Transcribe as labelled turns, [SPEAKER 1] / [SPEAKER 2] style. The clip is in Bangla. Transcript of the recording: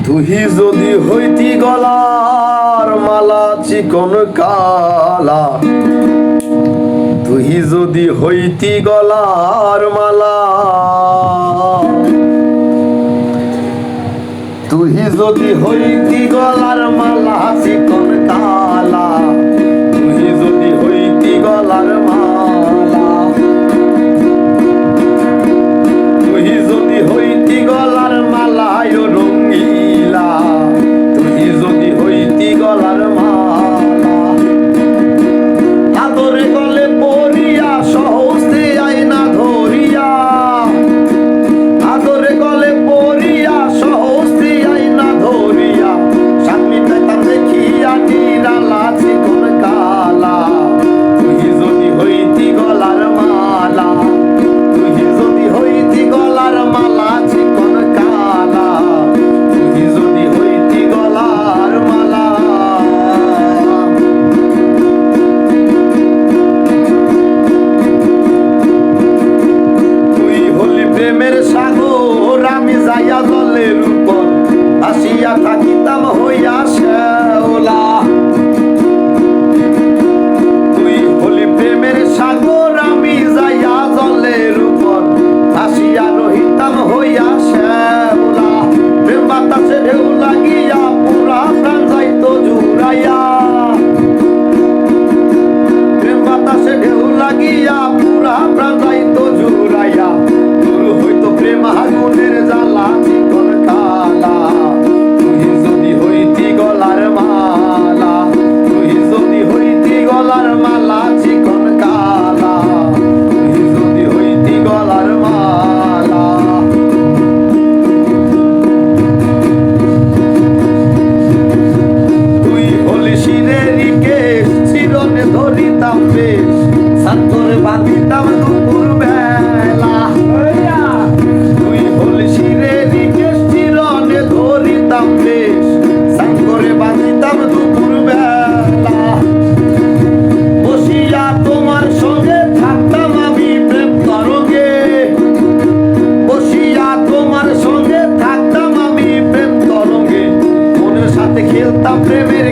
[SPEAKER 1] তুহি যদি হইতি গলার মালা চিকন কালা, তুহি যদি হইতি গলার মালা, তুহি যদি হইতি গলার মালা চিকন কালা, তুহি যদি হইতি গলার মালা, তুহি যদি হইতি গলার মালা রঙ্গিলা, তুহি যদি হইতি গলার মালা, আদরে গলে পরিয়া সহজে আয়না ধরিয়া, আদরে গলে পরিয়া সহজে আয়না ধরিয়া, সামনে তাইতাম দেখিয়া নিরালা চিকন কালা, তুহি যদি হইতি গলার মালা, তুহি যদি হইতি গলার মালা চিকন কালা, তুহি যদি হইতি গলার মালা। তুই হলি প্রেমের সাগর, আমি যাইয়া জলের উপর আসিয়া থাকিতাম হইয়া শ্যাওলা। তুই হলি প্রেমের সাগর, আমি যাইয়া জলের উপর আসিয়া রহিতাম হইয়া শ্যাওলা। প্রেম বাতাসে ঢেউ লাগিয়া পুরা প্রাণ যাইত জুড়াইয়া, প্রেম বাতাসে ঢেউ লাগিয়া পুরা প্রাণ যাইত জুড়াইয়া, দূর হইতো প্রেম আগুনের জ্বালা চিকন কালা, তুহি যদি হইতি গলার মালা, তুহি যদি হইতি গলার মালা চিকন কালা, তুহি যদি হইতি গলার মালা। তুই হলি শিরেরি কেশ, চিরনে ধরিতাম বেশ, সান্তরে বাঁধিতাম দুপুর বেলা। তুই হলি শিরেরি কেশ, চিরনে ধরিতাম বেশ, সান্তরে বাঁধিতাম দুপুর বেলা। বসিয়া তোমার সঙ্গে থাকতাম আমি প্রেম তরঙ্গে, বসিয়া তোমার সঙ্গে থাকতাম আমি প্রেম তরঙ্গে, মনের সাথে খেলতাম প্রেমের